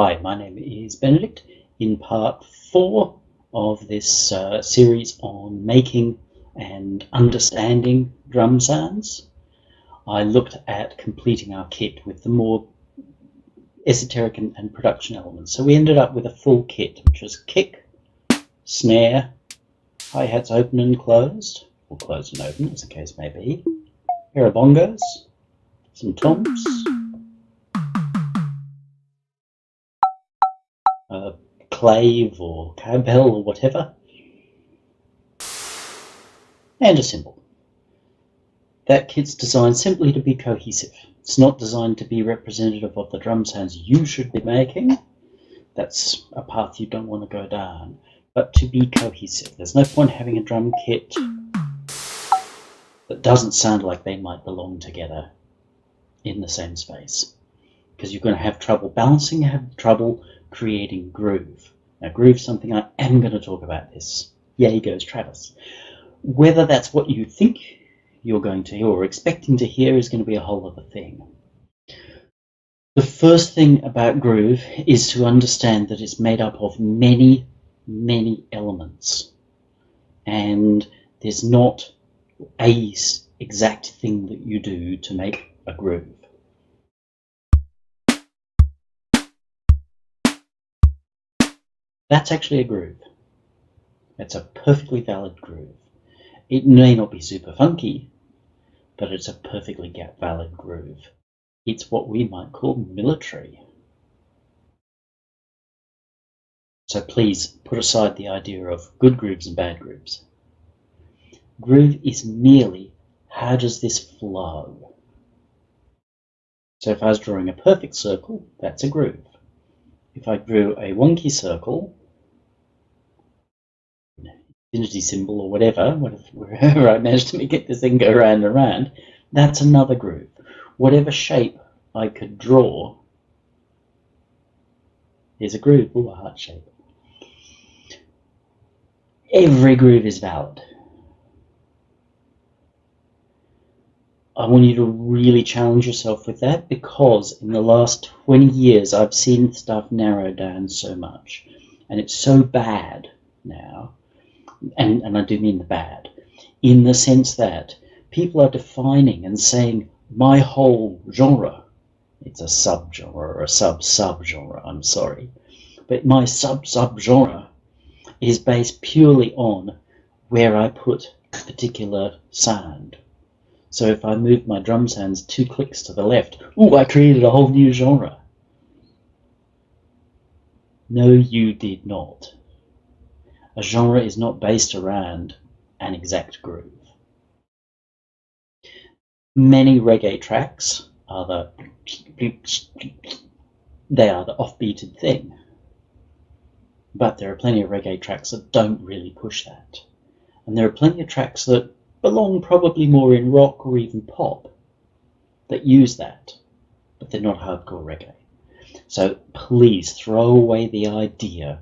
Hi, my name is Benedict. In part 4 of this series on making and understanding drum sounds, I looked at completing our kit with the more esoteric and production elements. So we ended up with a full kit, which was kick, snare, hi-hats open and closed, or closed and open as the case may be, a pair of bongos, some toms, a clave or cowbell or whatever, and a cymbal. That kit's designed simply to be cohesive. It's not designed to be representative of the drum sounds you should be making. That's a path you don't want to go down, but to be cohesive. There's no point having a drum kit that doesn't sound like they might belong together in the same space, because you're going to have trouble balancing, have trouble creating groove. Now, groove's something I am going to talk about this. Yay goes Travis. Whether that's what you think you're going to hear or expecting to hear is going to be a whole other thing. The first thing about groove is to understand that it's made up of many, many elements. And there's not a exact thing that you do to make a groove. That's actually a groove. It's a perfectly valid groove. It may not be super funky, but it's a perfectly valid groove. It's what we might call military. So please put aside the idea of good grooves and bad grooves. Groove is merely, how does this flow? So if I was drawing a perfect circle, that's a groove. If I drew a wonky circle, infinity symbol or whatever, wherever I managed to get this thing go round and round, that's another groove. Whatever shape I could draw is a groove. Ooh, a heart shape. Every groove is valid. I want you to really challenge yourself with that, because in the last 20 years I've seen stuff narrow down so much, and it's so bad now, and I do mean the bad, in the sense that people are defining and saying my whole genre, it's a subgenre or a sub-subgenre, I'm sorry, but my sub-subgenre is based purely on where I put a particular sound. So if I move my drum sounds 2 clicks to the left, ooh, I created a whole new genre. No, you did not. A genre is not based around an exact groove. Many reggae tracks are the offbeated thing. But there are plenty of reggae tracks that don't really push that. And there are plenty of tracks that belong probably more in rock or even pop that use that, but they're not hardcore reggae. So please throw away the idea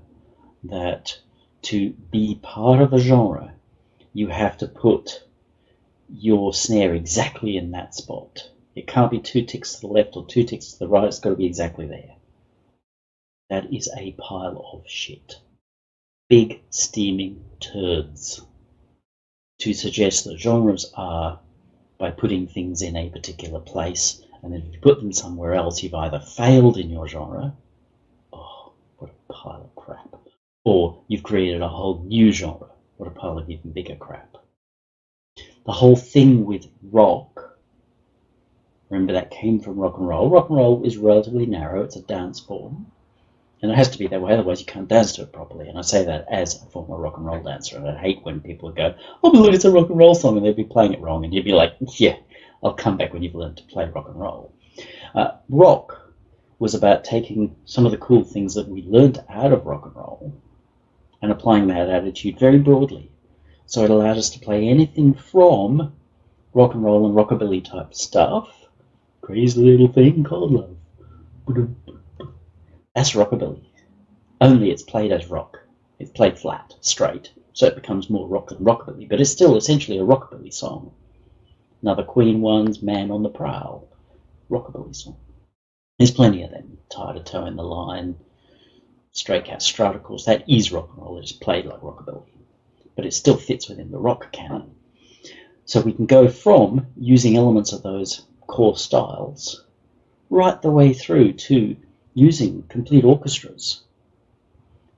that to be part of a genre, you have to put your snare exactly in that spot. It can't be 2 ticks to the left or 2 ticks to the right. It's got to be exactly there. That is a pile of shit. Big steaming turds to suggest that genres are by putting things in a particular place, and then if you put them somewhere else, you've either failed in your genre, oh, what a pile of crap, or you've created a whole new genre, what a pile of even bigger crap. The whole thing with rock, remember that came from rock and roll. Rock and roll is relatively narrow, it's a dance form. And it has to be that way, otherwise you can't dance to it properly. And I say that as a former rock and roll dancer, and I hate when people go, oh, but look, it's a rock and roll song, and they'd be playing it wrong, and you'd be like, yeah, I'll come back when you've learned to play rock and roll. Rock was about taking some of the cool things that we learned out of rock and roll and applying that attitude very broadly. So it allowed us to play anything from rock and roll and rockabilly type stuff, crazy little thing called love. That's rockabilly. Only it's played as rock. It's played flat, straight, so it becomes more rock than rockabilly, but it's still essentially a rockabilly song. Another Queen one's Man on the Prowl, rockabilly song. There's plenty of them. Tie a Toe in the Line, Stray Cat Strut, of course, that is rock and roll. It's played like rockabilly, but it still fits within the rock canon. So we can go from using elements of those core styles right the way through to using complete orchestras.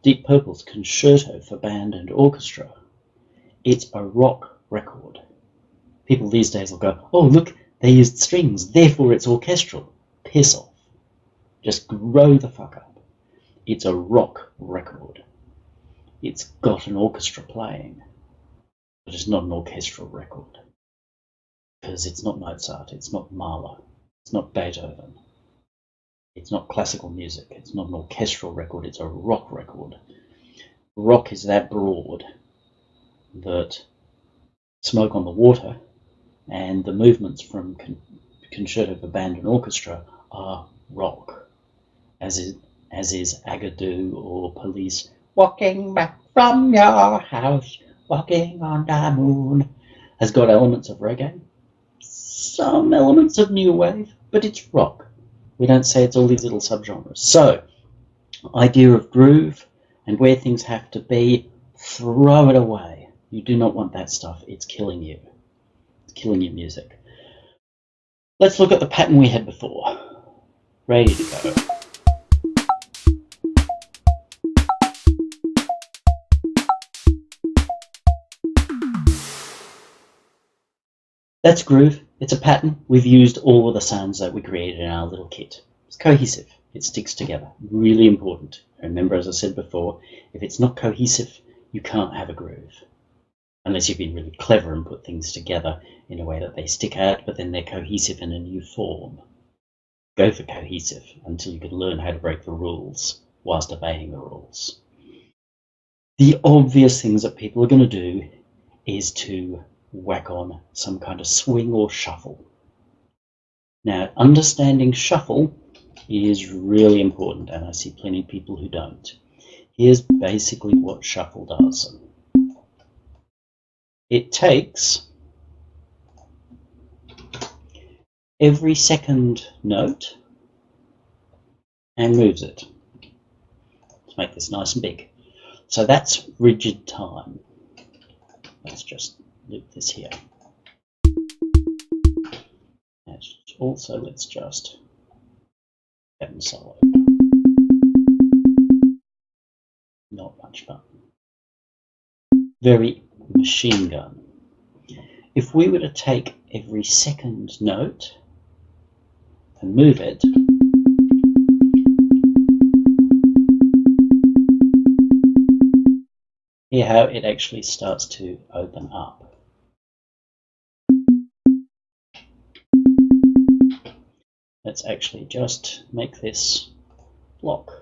Deep Purple's Concerto for Band and Orchestra. It's a rock record. People these days will go, oh look, they used strings, therefore it's orchestral. Piss off. Just grow the fuck up. It's a rock record. It's got an orchestra playing, but it's not an orchestral record. Because it's not Mozart, it's not Mahler, it's not Beethoven. It's not classical music, it's not an orchestral record, it's a rock record. Rock is that broad that Smoke on the Water and the movements from Concerto for Band and Orchestra are rock, as is Agadoo or Police. Walking back from your house, walking on the moon, has got elements of reggae, some elements of new wave, but it's rock. We don't say it's all these little subgenres. So, idea of groove and where things have to be, throw it away. You do not want that stuff. It's killing you. It's killing your music. Let's look at the pattern we had before. Ready to go. That's groove. It's a pattern. We've used all of the sounds that we created in our little kit. It's cohesive. It sticks together. Really important. Remember, as I said before, if it's not cohesive, you can't have a groove. Unless you've been really clever and put things together in a way that they stick out, but then they're cohesive in a new form. Go for cohesive until you can learn how to break the rules whilst obeying the rules. The obvious things that people are going to do is to whack on some kind of swing or shuffle. Now, understanding shuffle is really important, and I see plenty of people who don't. Here's basically what shuffle does. It takes every second note and moves it. Let's make this nice and big. So that's rigid time. Let's just loop this here. And also, let's just have them solo. Not much fun. Very machine gun. If we were to take every second note and move it, hear how it actually starts to open up. Let's actually just make this block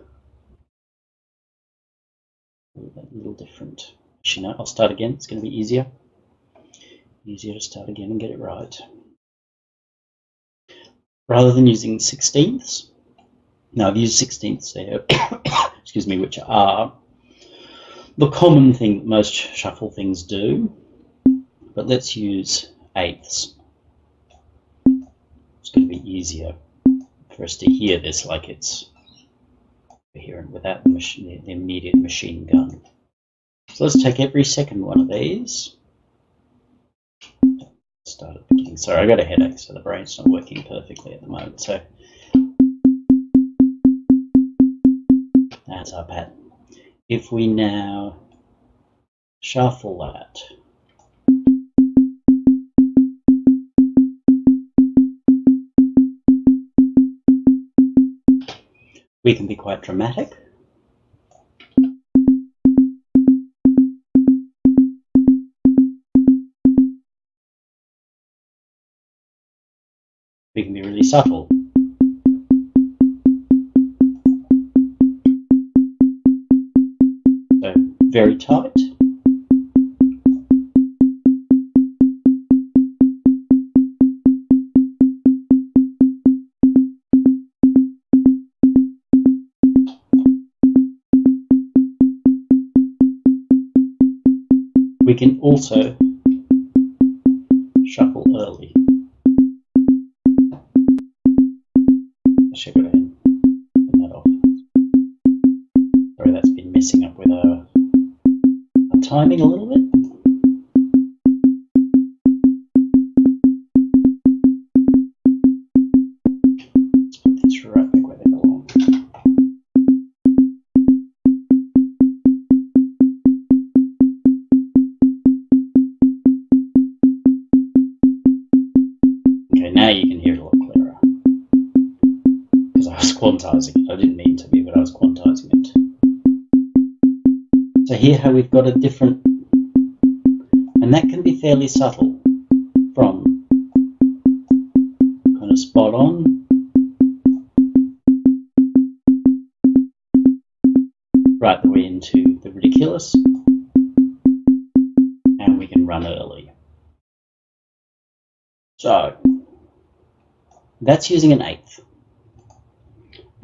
a little different. Actually, no, I'll start again. It's going to be easier. Easier to start again and get it right. Rather than using sixteenths, now I've used sixteenths there, excuse me, which are the common thing that most shuffle things do, but let's use eighths. It's going to be easier for us to hear this like it's coherent without the immediate machine gun. So let's take every second one of these. Start at the beginning. Sorry, I got a headache, so the brain's not working perfectly at the moment. So that's our pattern. If we now shuffle that, we can be quite dramatic. We can be really subtle. So very tight. We can also shuffle early. Check it in. timing a little bit. Let's put these right back where they belong. Okay, now you can hear it a lot clearer. Because I was quantizing it. I didn't mean to be, but I was quantizing it. So here how we've got a different, and that can be fairly subtle, from kind of spot on right the way into the ridiculous, and we can run early. So that's using an eighth.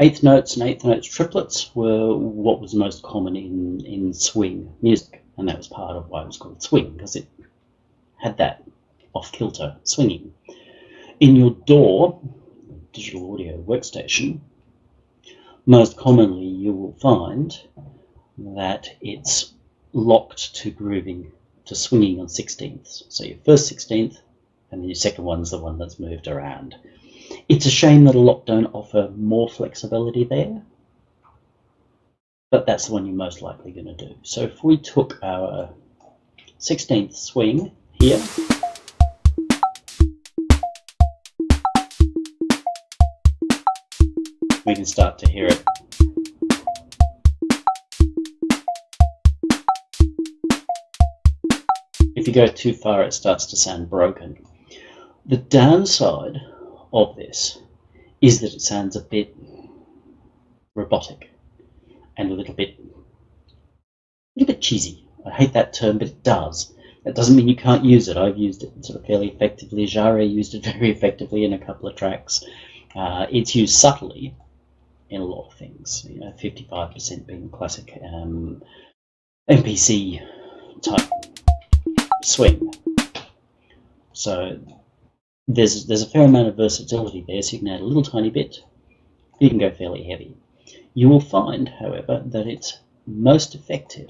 Eighth notes and eighth notes triplets were what was most common in swing music, and that was part of why it was called swing, because it had that off-kilter swinging. In your DAW, digital audio workstation, most commonly you will find that it's locked to grooving, to swinging on sixteenths. So your first sixteenth, and then your second one's the one that's moved around. It's a shame that a lot don't offer more flexibility there, but that's the one you're most likely going to do. So if we took our 16th swing here, we can start to hear it. If you go too far, it starts to sound broken. The downside of this is that it sounds a bit robotic and a little bit cheesy. I hate that term, but it does. That doesn't mean you can't use it. I've used it sort of fairly effectively. Jarre used it very effectively in a couple of tracks. It's used subtly in a lot of things. 55% being classic MPC type swing. So there's a fair amount of versatility there, so you can add a little tiny bit. You can go fairly heavy. You will find, however, that it's most effective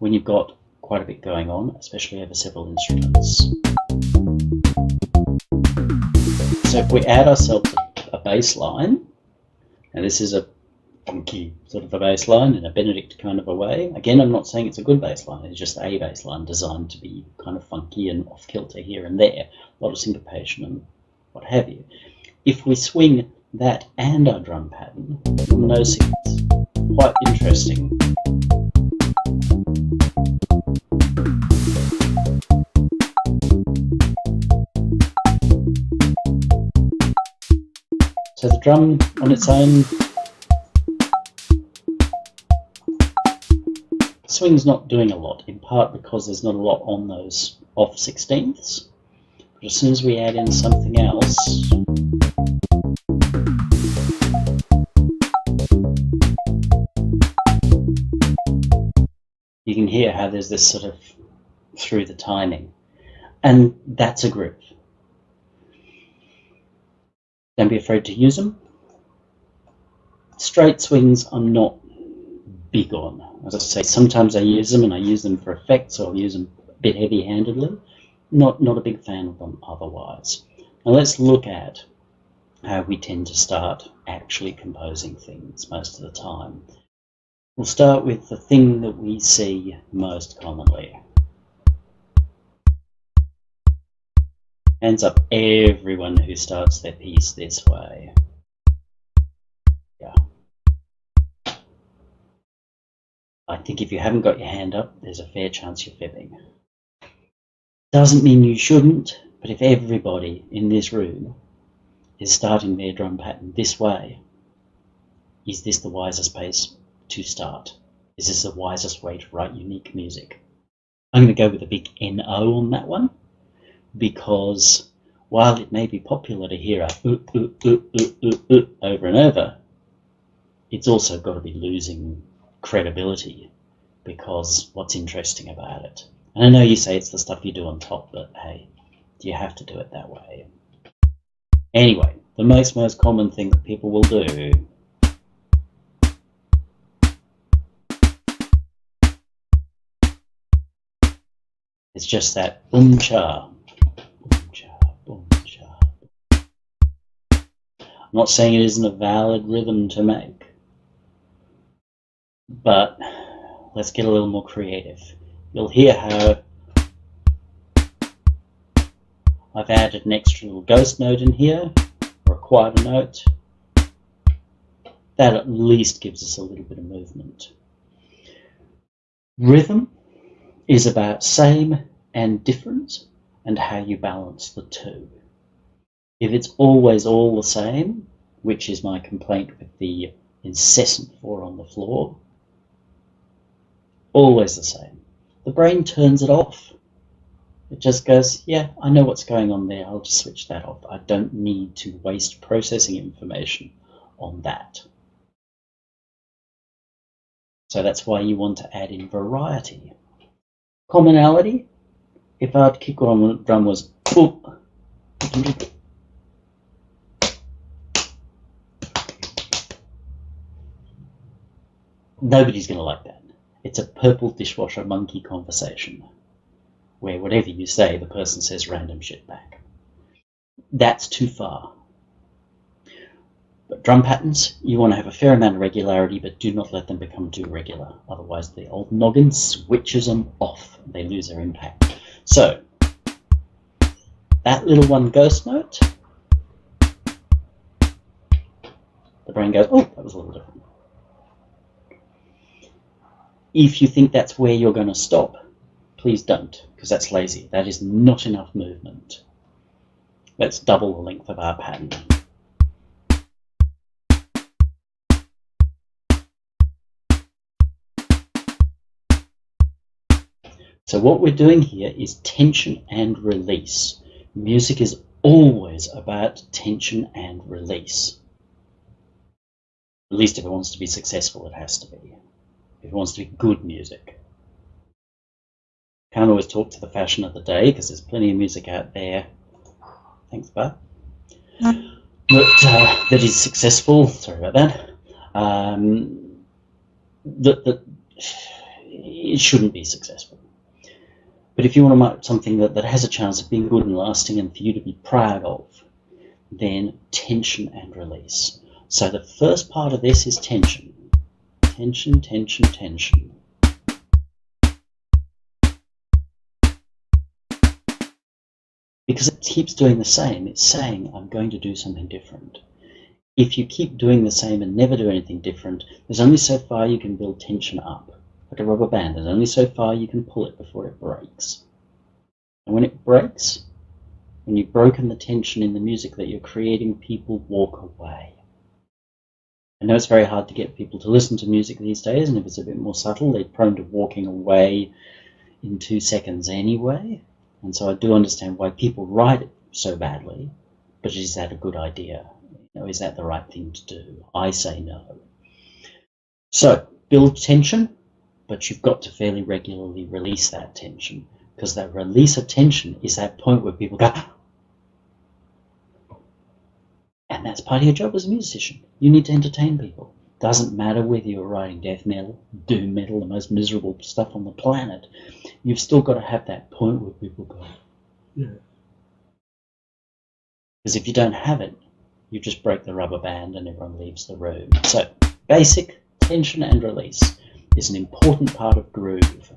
when you've got quite a bit going on, especially over several instruments. So if we add ourselves a bass line, and this is a funky sort of a bass line in a Benedict kind of a way. Again, I'm not saying it's a good bass line, it's just a bass line designed to be kind of funky and off-kilter here and there, a lot of syncopation and what have you. If we swing that and our drum pattern, you'll notice it's quite interesting. So the drum on its own, swing's not doing a lot, in part because there's not a lot on those off sixteenths. But as soon as we add in something else, you can hear how there's this sort of through the timing, and that's a groove. Don't be afraid to use them. Straight swings I'm not big on. As I say, sometimes I use them and I use them for effect, so I'll use them a bit heavy-handedly. Not a big fan of them otherwise. Now let's look at how we tend to start actually composing things most of the time. We'll start with the thing that we see most commonly. Hands up everyone who starts their piece this way. Yeah. I think if you haven't got your hand up, there's a fair chance you're fibbing. Doesn't mean you shouldn't, but if everybody in this room is starting their drum pattern this way, is this the wisest place to start? Is this the wisest way to write unique music? I'm going to go with a big NO on that one, because while it may be popular to hear a over and over, it's also got to be losing credibility, because what's interesting about it? And I know you say it's the stuff you do on top, but hey, do you have to do it that way? Anyway, the most common thing that people will do It's just that boom cha, boom cha, boom cha. I'm not saying it isn't a valid rhythm to make, but let's get a little more creative. You'll hear how I've added an extra little ghost note in here, or a quieter note. That at least gives us a little bit of movement. Rhythm is about same and different, and how you balance the two. If it's always all the same, which is my complaint with the incessant 4 on the floor, always the same, the brain turns it off. It just goes, yeah, I know what's going on there, I'll just switch that off. I don't need to waste processing information on that. So that's why you want to add in variety. Commonality, if our kick drum was boop, nobody's going to like that. It's a purple dishwasher monkey conversation, where whatever you say, the person says random shit back. That's too far. But drum patterns, you want to have a fair amount of regularity, but do not let them become too regular. Otherwise, the old noggin switches them off. They lose their impact. So, that little one ghost note, the brain goes, oh, that was a little different. If you think that's where you're going to stop, please don't, because that's lazy. That is not enough movement. Let's double the length of our pattern. So what we're doing here is tension and release. Music is always about tension and release. At least if it wants to be successful, it has to be. If it wants to be good music. Can't always talk to the fashion of the day, because there's plenty of music out there. Thanks, bud. That is successful. Sorry about that. That it shouldn't be successful. But if you want to make something that has a chance of being good and lasting and for you to be proud of, then tension and release. So the first part of this is tension. Tension, tension, tension. Because it keeps doing the same. It's saying, I'm going to do something different. If you keep doing the same and never do anything different, there's only so far you can build tension up. Like a rubber band, there's only so far you can pull it before it breaks. And when it breaks, when you've broken the tension in the music that you're creating, people walk away. I know it's very hard to get people to listen to music these days, and if it's a bit more subtle, they're prone to walking away in 2 seconds anyway. And so I do understand why people write it so badly, but is that a good idea? Is that the right thing to do? I say no. So, build tension, but you've got to fairly regularly release that tension, because that release of tension is that point where people go, and that's part of your job as a musician. You need to entertain people. Doesn't matter whether you're writing death metal, doom metal, the most miserable stuff on the planet. You've still got to have that point where people go, yeah. Because if you don't have it, you just break the rubber band and everyone leaves the room. So, basic tension and release is an important part of groove.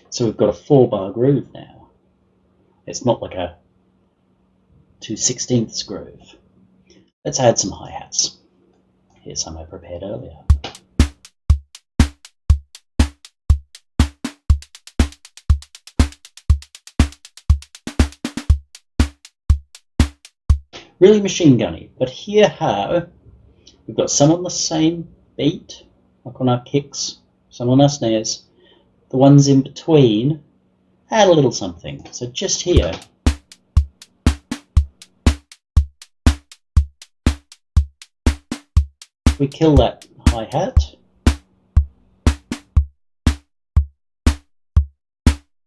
So we've got a 4-bar groove now. It's not like a 2/16 groove. Let's add some hi-hats. Here's some I prepared earlier. Really machine gunny, but hear how we've got some on the same beat, like on our kicks, some on our snares. The ones in between add a little something. So just here, we kill that hi-hat.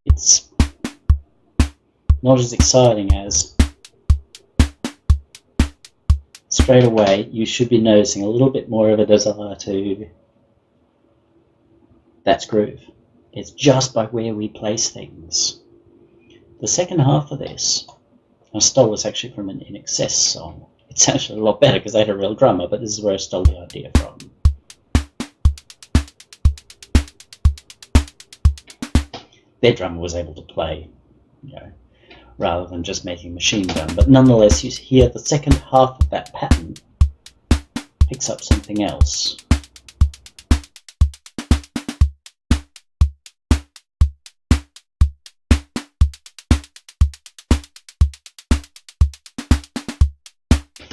It's not as exciting as straight away. You should be noticing a little bit more of a desire to, that's groove. It's just by where we place things. The second half of this, I stole this actually from an In Excess song. It's actually a lot better because they had a real drummer, but this is where I stole the idea from. Their drummer was able to play, rather than just making machine gun. But nonetheless, you hear the second half of that pattern picks up something else.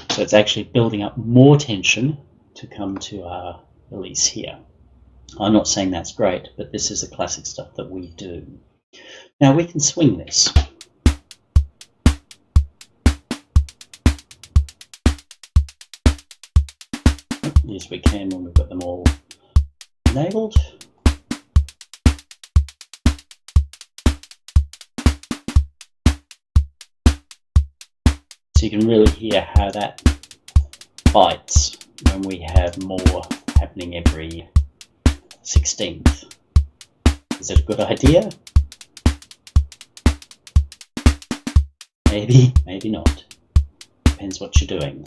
So it's actually building up more tension to come to our release here. I'm not saying that's great, but this is the classic stuff that we do. Now we can swing this. Yes, we can when we've got them all enabled. So you can really hear how that bites when we have more happening every 16th. Is it a good idea? Maybe, maybe not. Depends what you're doing.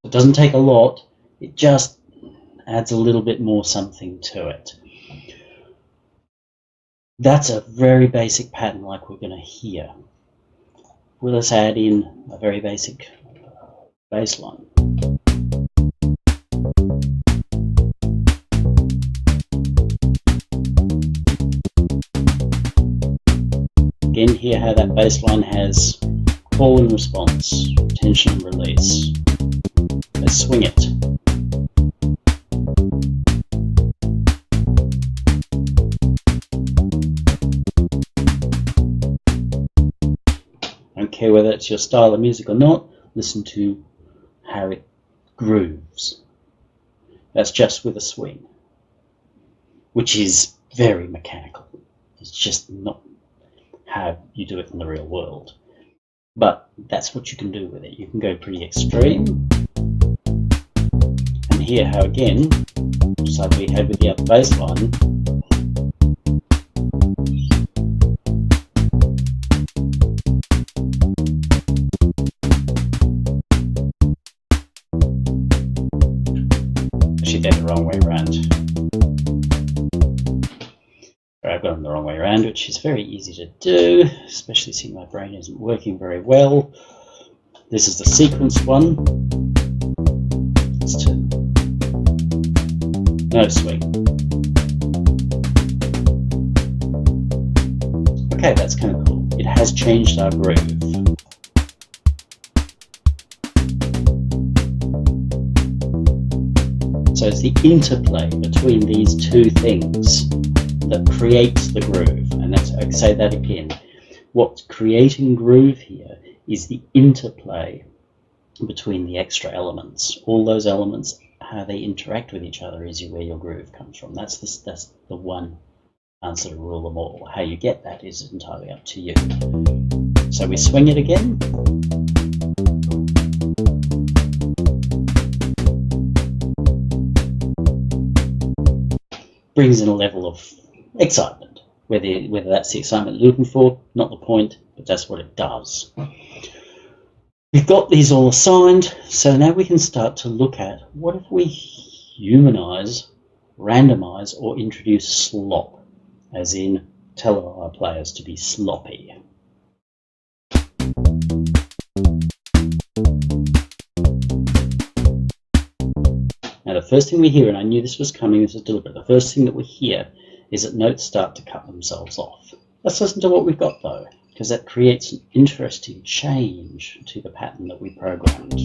It doesn't take a lot, it just adds a little bit more something to it. That's a very basic pattern like we're going to hear. Let's add in a very basic bass line. Again, hear how that bass line has call and response, tension and release. Let's swing it. Don't care whether it's your style of music or not, listen to how it grooves. That's just with a swing, which is very mechanical. It's just not how you do it in the real world. But that's what you can do with it. You can go pretty extreme. And hear how, again, just like we had with the other bass line, actually they're the wrong way around. I've got them the wrong way around, which is very easy to do, especially since my brain isn't working very well. This is the sequence one. Let's turn. No swing. Okay, that's kind of cool. It has changed our groove. So it's the interplay between these two things that creates the groove. And that's, I say that again, what's creating groove here is the interplay between the extra elements. All those elements, how they interact with each other is where your groove comes from. That's the one answer to rule them all. How you get that is entirely up to you. So we swing it again. Brings in a level of excitement. Whether that's the excitement you're looking for, not the point, but that's what it does. We've got these all assigned, so now we can start to look at what if we humanize, randomize, or introduce slop, as in tell our players to be sloppy. Now the first thing we hear, and I knew this was coming, this was deliberate, the first thing that we hear is that notes start to cut themselves off. Let's listen to what we've got though, because that creates an interesting change to the pattern that we programmed.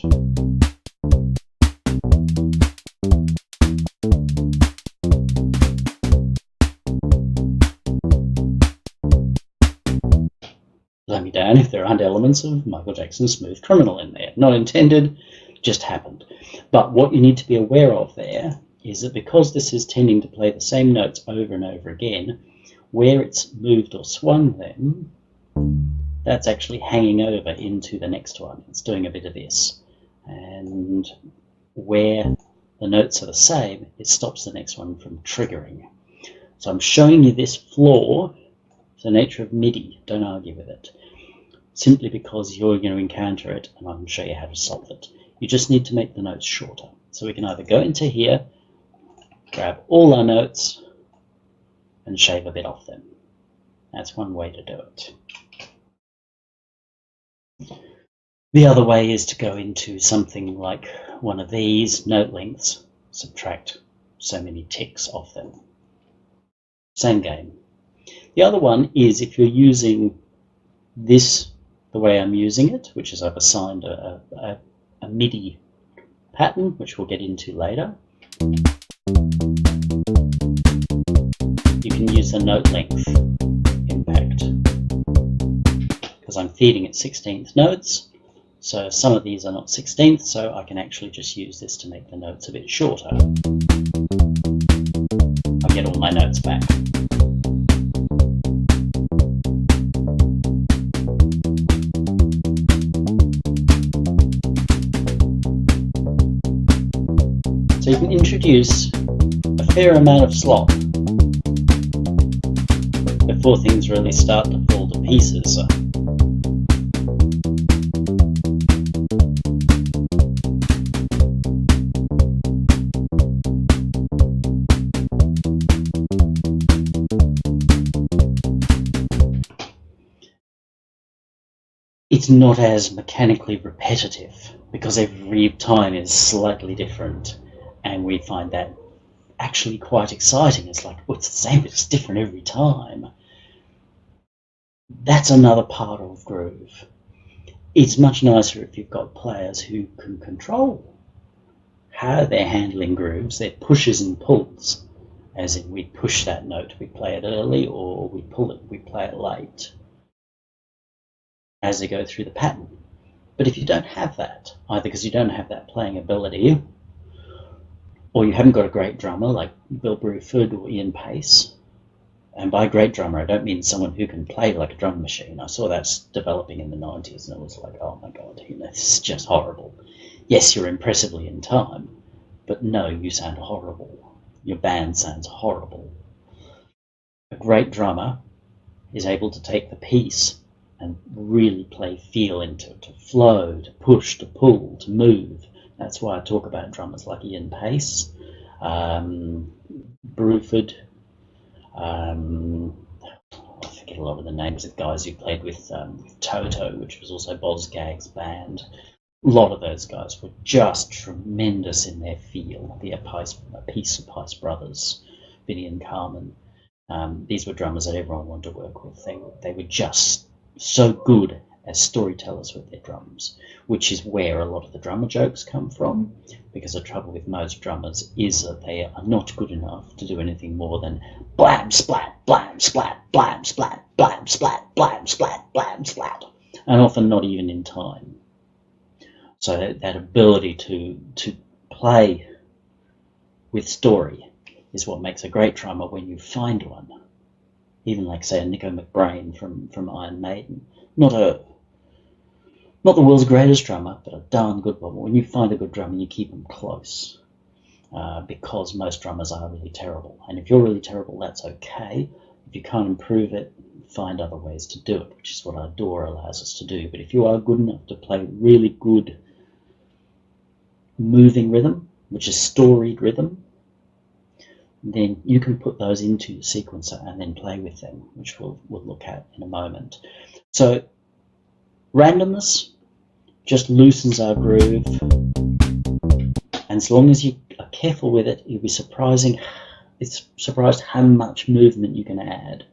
Let me down if there aren't elements of Michael Jackson's Smooth Criminal in there. Not intended, just happened. But what you need to be aware of there is that because this is tending to play the same notes over and over again, where it's moved or swung them, that's actually hanging over into the next one. It's doing a bit of this. And where the notes are the same, it stops the next one from triggering. So I'm showing you this flaw. It's the nature of MIDI. Don't argue with it. Simply because you're going to encounter it, and I'm going to show you how to solve it. You just need to make the notes shorter. So we can either go into here, grab all our notes, and shave a bit off them. That's one way to do it. The other way is to go into something like one of these note lengths, subtract so many ticks off them. Same game. The other one is if you're using this the way I'm using it, which is I've assigned a MIDI pattern, which we'll get into later. You can use the note length impact because I'm feeding it 16th notes. So some of these are not 16th, so I can actually just use this to make the notes a bit shorter. I get all my notes back. So you can introduce a fair amount of slop before things really start to fall to pieces. It's not as mechanically repetitive because every time is slightly different, and we find that actually quite exciting. It's like, well, it's the same, but it's different every time. That's another part of groove. It's much nicer if you've got players who can control how they're handling grooves, their pushes and pulls, as in we push that note, we play it early, or we pull it, we play it late, as they go through the pattern. But if you don't have that, either because you don't have that playing ability, or you haven't got a great drummer like Bill Bruford or Ian Pace, and by great drummer I don't mean someone who can play like a drum machine. I saw that developing in the 90s and it was like, oh my god, this is just horrible. Yes, you're impressively in time, but no, you sound horrible. Your band sounds horrible. A great drummer is able to take the piece and really play feel into it, to flow, to push, to pull, to move. That's why I talk about drummers like Ian Pace, Bruford, I forget a lot of the names of guys who played with Toto, which was also Boz Gagg's band. A lot of those guys were just tremendous in their feel. The Peace of Pice Brothers, Vinnie and Carmen. These were drummers that everyone wanted to work with. They were just so good as storytellers with their drums, which is where a lot of the drummer jokes come from, because the trouble with most drummers is that they are not good enough to do anything more than blam splat, blam splat, blam splat, blam splat, blam splat, blam splat, and often not even in time. So that ability to play with story is what makes a great drummer when you find one. Even like, say, a Nico McBrain from Iron Maiden. Not the world's greatest drummer, but a darn good one. When you find a good drummer, you keep them close, because most drummers are really terrible. And if you're really terrible, that's okay. If you can't improve it, find other ways to do it, which is what our DAW allows us to do. But if you are good enough to play really good moving rhythm, which is storied rhythm, then you can put those into your sequencer and then play with them, which we'll look at in a moment. So randomness just loosens our groove, and as long as you are careful with it, you'll be surprised how much movement you can add.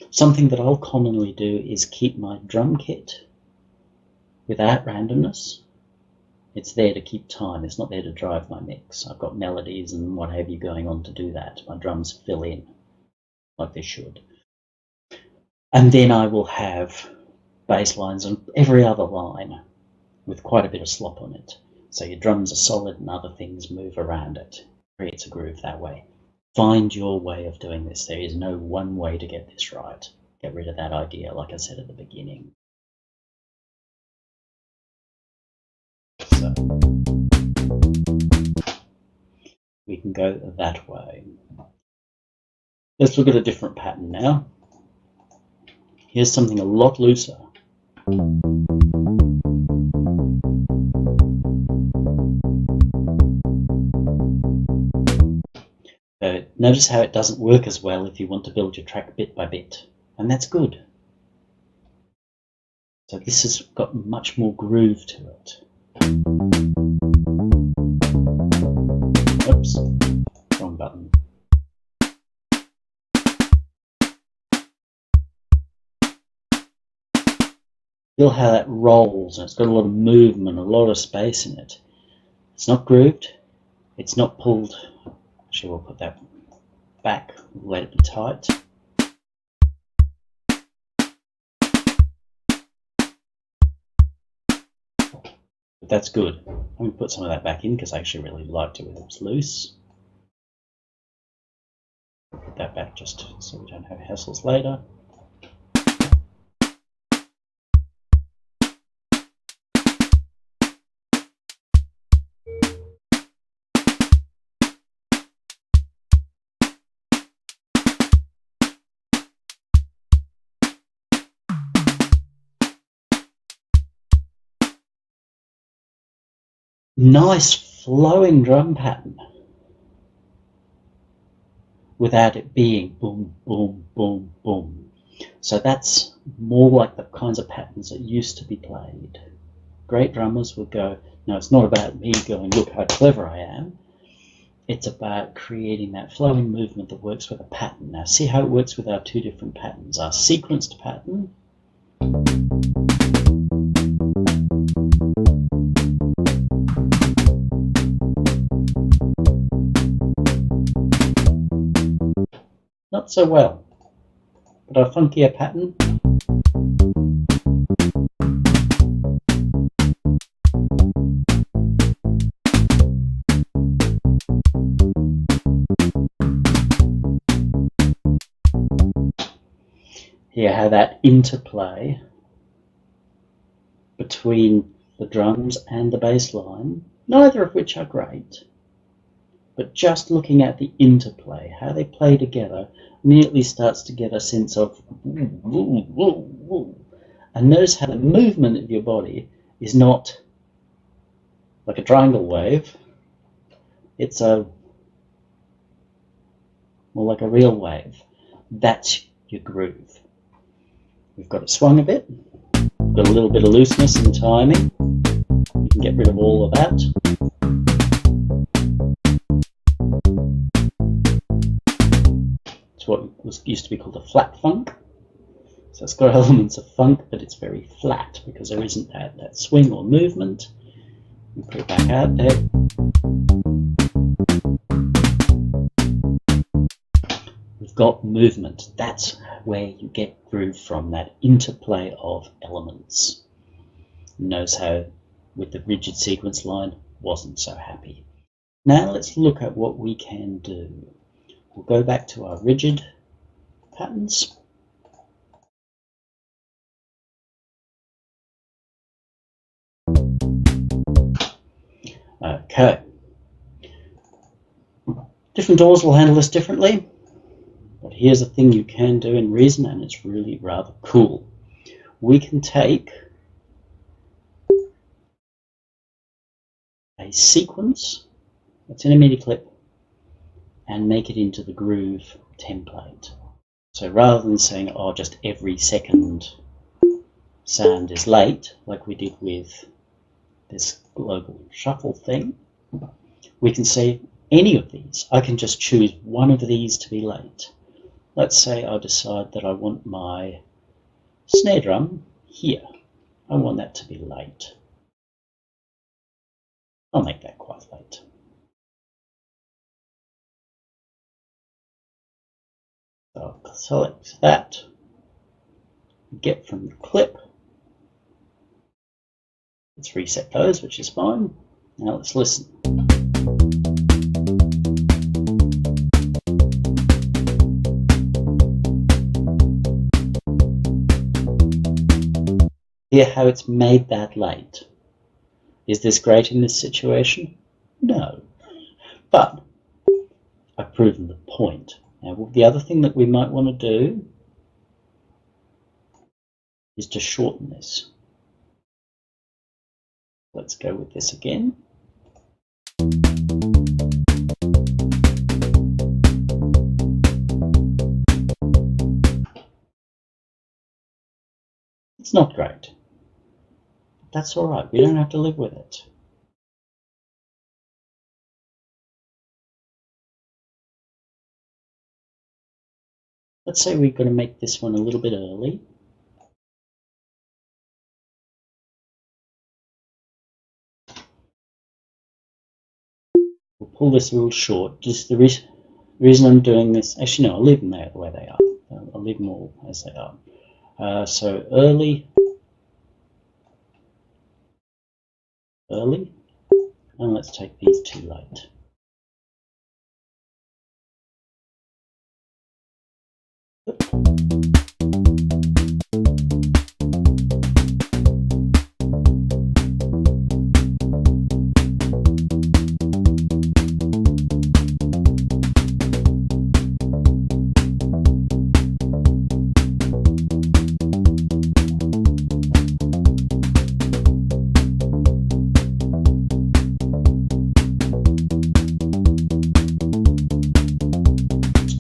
Something that I'll commonly do is keep my drum kit without randomness. It's there to keep time. It's not there to drive my mix. I've got melodies and what have you going on to do that. My drums fill in like they should. And then I will have bass lines on every other line with quite a bit of slop on it. So your drums are solid and other things move around it. Creates a groove that way. Find your way of doing this. There is no one way to get this right. Get rid of that idea, like I said at the beginning. we can go that way. Let's look at a different pattern now. Here's something a lot looser. Notice how it doesn't work as well if you want to build your track bit by bit, and that's good. So this has got much more groove to it. Oops, wrong button. Feel how that rolls, and it's got a lot of movement, a lot of space in it. It's not grooved, it's not pulled. Actually, we'll put that back, let it be tight. But that's good. I'm going to put some of that back in because I actually really liked it when it was loose. Put that back just so we don't have hassles later. Nice flowing drum pattern without it being boom, boom, boom, boom. So that's more like the kinds of patterns that used to be played. Great drummers would go, no, it's not about me going, look how clever I am. It's about creating that flowing movement that works with a pattern. Now see how it works with our two different patterns. Our sequenced pattern, not so well, but our funkier pattern. Here, how that interplay between the drums and the bass line, neither of which are great, but just looking at the interplay, how they play together, immediately starts to get a sense of woo, woo, woo, woo. And notice how the movement of your body is not like a triangle wave, it's more like a real wave. That's your groove. We've got it swung a bit, we've got a little bit of looseness and timing. We can get rid of all of that. It's what used to be called a flat funk. So it's got elements of funk, but it's very flat because there isn't that swing or movement. We put it back out there. We've got movement. That's where you get groove from, that interplay of elements. Notice how with the rigid sequence line, wasn't so happy. Now let's look at what we can do. We'll go back to our rigid patterns. Okay. Different doors will handle this differently, but here's a thing you can do in Reason, and it's really rather cool. We can take a sequence that's in a MIDI clip and make it into the groove template. So rather than saying, oh, just every second sound is late, like we did with this global shuffle thing, we can say any of these. I can just choose one of these to be late. Let's say I decide that I want my snare drum here. I want that to be late. I'll make that quite late. So I'll select that, get from the clip. Let's reset those, which is fine. Now let's listen. Hear how it's made that late. Is this great in this situation? No. But I've proven the point. Now, the other thing that we might want to do is to shorten this. Let's go with this again. It's not great. That's all right. We don't have to live with it. Let's say we're going to make this one a little bit early. We'll pull this a little short. Just the reason I'm doing this, actually no, I'll leave them there the way they are. I'll leave them all as they are. So early, and let's take these two late.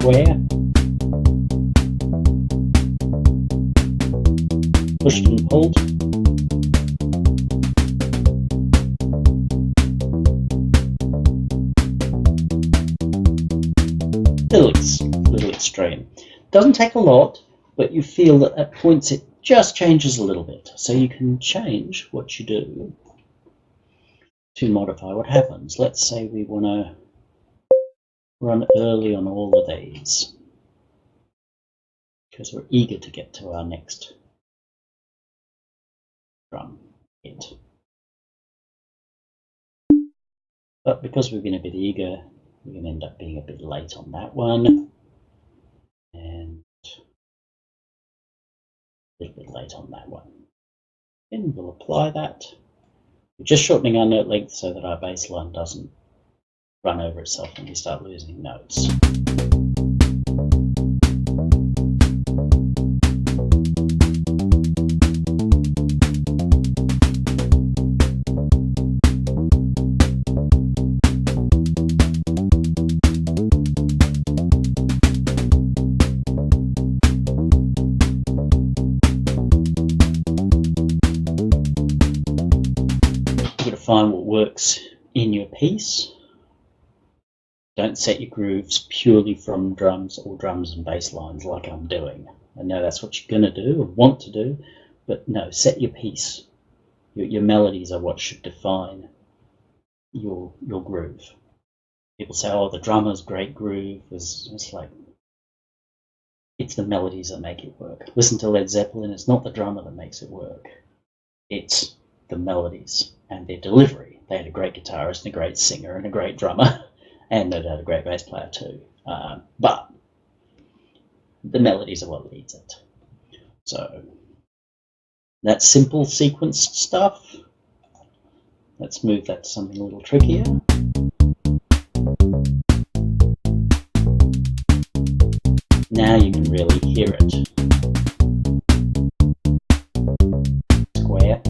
Square, pushed and pulled, little extreme. Doesn't take a lot, but you feel that at points it just changes a little bit. So you can change what you do to modify what happens. Let's say we want to run early on all of these because we're eager to get to our next drum hit. But because we've been a bit eager, we're going to end up being a bit late on that one and a little bit late on that one. And we'll apply that. We're just shortening our note length so that our bass line doesn't run over itself and we start losing notes. You've got to find what works in your piece. Don't set your grooves purely from drums or drums and bass lines like I'm doing. I know that's what you're going to do or want to do, but no, set your piece. Your melodies are what should define your groove. People say, oh, the drummer's great groove. It's like, it's the melodies that make it work. Listen to Led Zeppelin, it's not the drummer that makes it work. It's the melodies and their delivery. They had a great guitarist and a great singer and a great drummer. And no doubt a great bass player too. But the melodies are what leads it. So that simple sequenced stuff, let's move that to something a little trickier. Now you can really hear it. Square.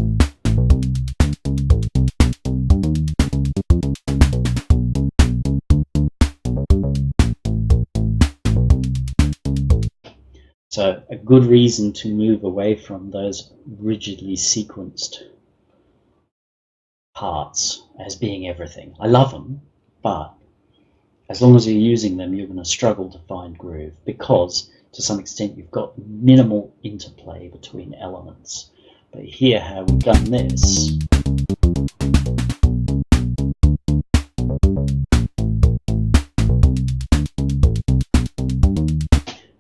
So a good reason to move away from those rigidly sequenced parts as being everything. I love them, but as long as you're using them, you're going to struggle to find groove because to some extent you've got minimal interplay between elements. But here how we've done this,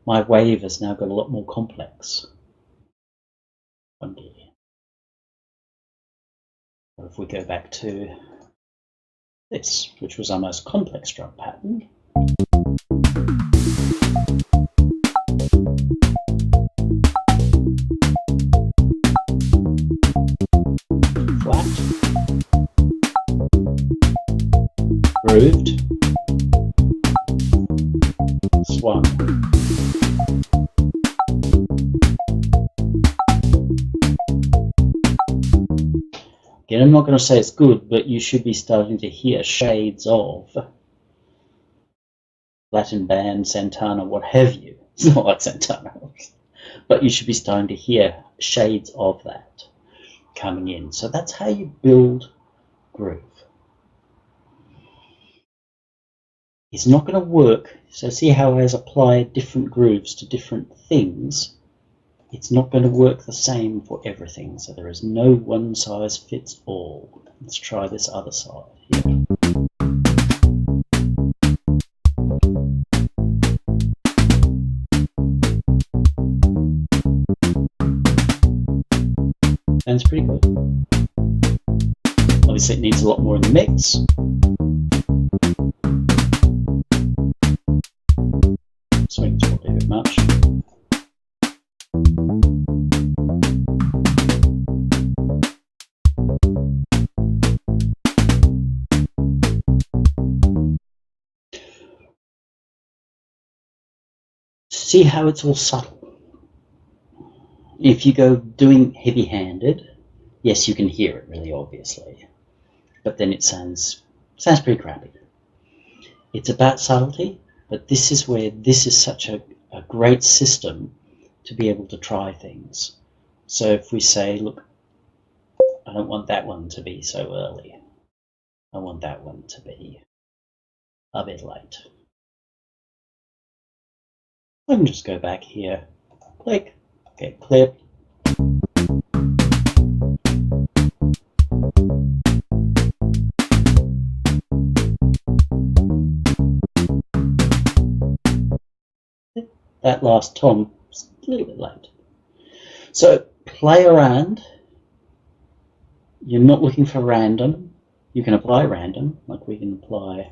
my wave has now got a lot more complex. But if we go back to this, which was our most complex drum pattern, flat, grooved, Again, I'm not going to say it's good, but you should be starting to hear shades of Latin band, Santana, what have you. It's not like Santana, but you should be starting to hear shades of that coming in. So that's how you build groove. It's not going to work. So see how I apply different grooves to different things. It's not going to work the same for everything. So there is no one size fits all. Let's try this other side here. Sounds pretty good. Obviously it needs a lot more in the mix. Swing's probably a bit much. See how it's all subtle. If you go doing heavy-handed, yes, you can hear it really obviously, but then it sounds pretty crappy. It's about subtlety, but this is where this is such a great system to be able to try things. So if we say, look, I don't want that one to be so early. I want that one to be a bit late. I can just go back here, click, get clip. That last tom is a little bit late. So play around. You're not looking for random. You can apply random, like we can apply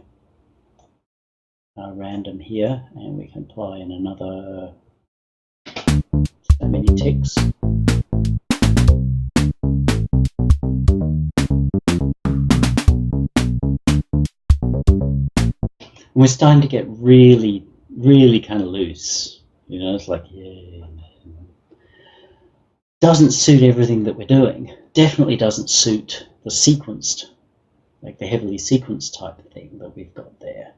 random here, and we can apply in another so many ticks. And we're starting to get really, really kind of loose. You know, it's like, yeah. Doesn't suit everything that we're doing. Definitely doesn't suit the sequenced, like the heavily sequenced type of thing that we've got there.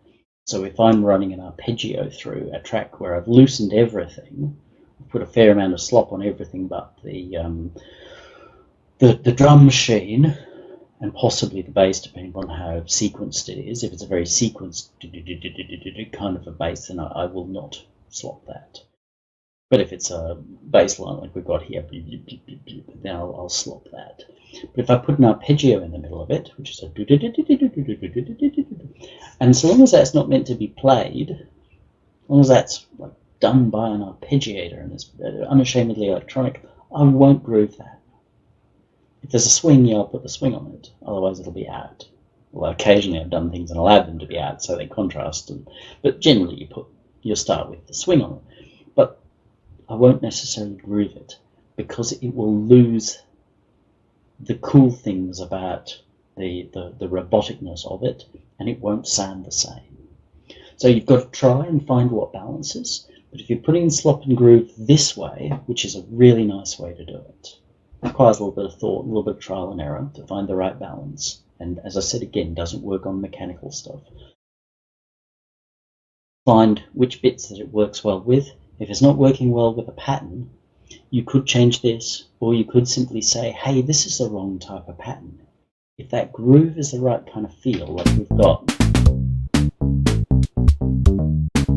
So if I'm running an arpeggio through a track where I've loosened everything, I've put a fair amount of slop on everything but the drum machine and possibly the bass, depending on how sequenced it is. If it's a very sequenced kind of a bass, then I will not slop that. But if it's a bass line like we've got here, then I'll slop that. But if I put an arpeggio in the middle of it, which is a and so long as that's not meant to be played, as long as that's like done by an arpeggiator and is unashamedly electronic, I won't groove that. If there's a swing, yeah, I'll put the swing on it. Otherwise, it'll be out. Well, occasionally I've done things and allowed them to be out, so they contrast. But generally, you'll start with the swing on it. But I won't necessarily groove it because it will lose the cool things about the roboticness of it, and it won't sound the same. So you've got to try and find what balances. But if you're putting in slop and groove this way, which is a really nice way to do it, requires a little bit of thought, a little bit of trial and error to find the right balance. And as I said again, doesn't work on mechanical stuff. Find which bits that it works well with. If it's not working well with a pattern, you could change this, or you could simply say, hey, this is the wrong type of pattern. If that groove is the right kind of feel, like we've got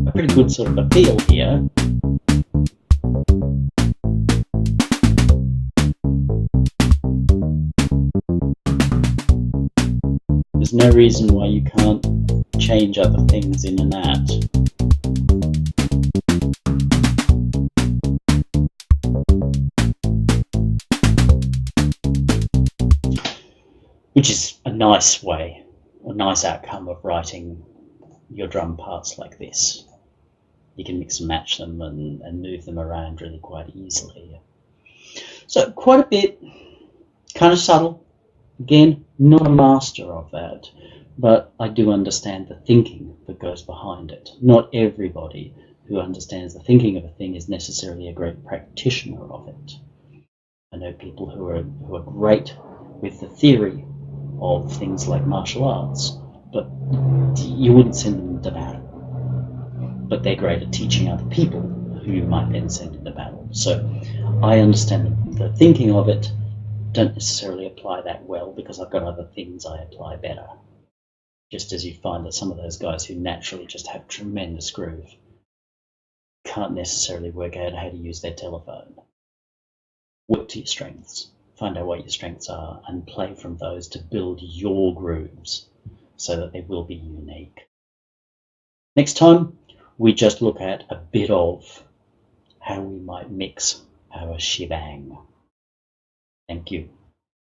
a pretty good sort of a feel here, there's no reason why you can't change other things in and out. Which is a nice way, a nice outcome of writing your drum parts like this. You can mix and match them and move them around really quite easily. So quite a bit, kind of subtle. Again, not a master of that, but I do understand the thinking that goes behind it. Not everybody who understands the thinking of a thing is necessarily a great practitioner of it. I know people who are great with the theory of things like martial arts, but you wouldn't send them into battle. But they're great at teaching other people who you might then send into battle. So I understand the thinking of it, don't necessarily apply that well because I've got other things I apply better. Just as you find that some of those guys who naturally just have tremendous groove can't necessarily work out how to use their telephone. Work to your strengths. Find out what your strengths are and play from those to build your grooves so that they will be unique. Next time, we just look at a bit of how we might mix our shebang. Thank you.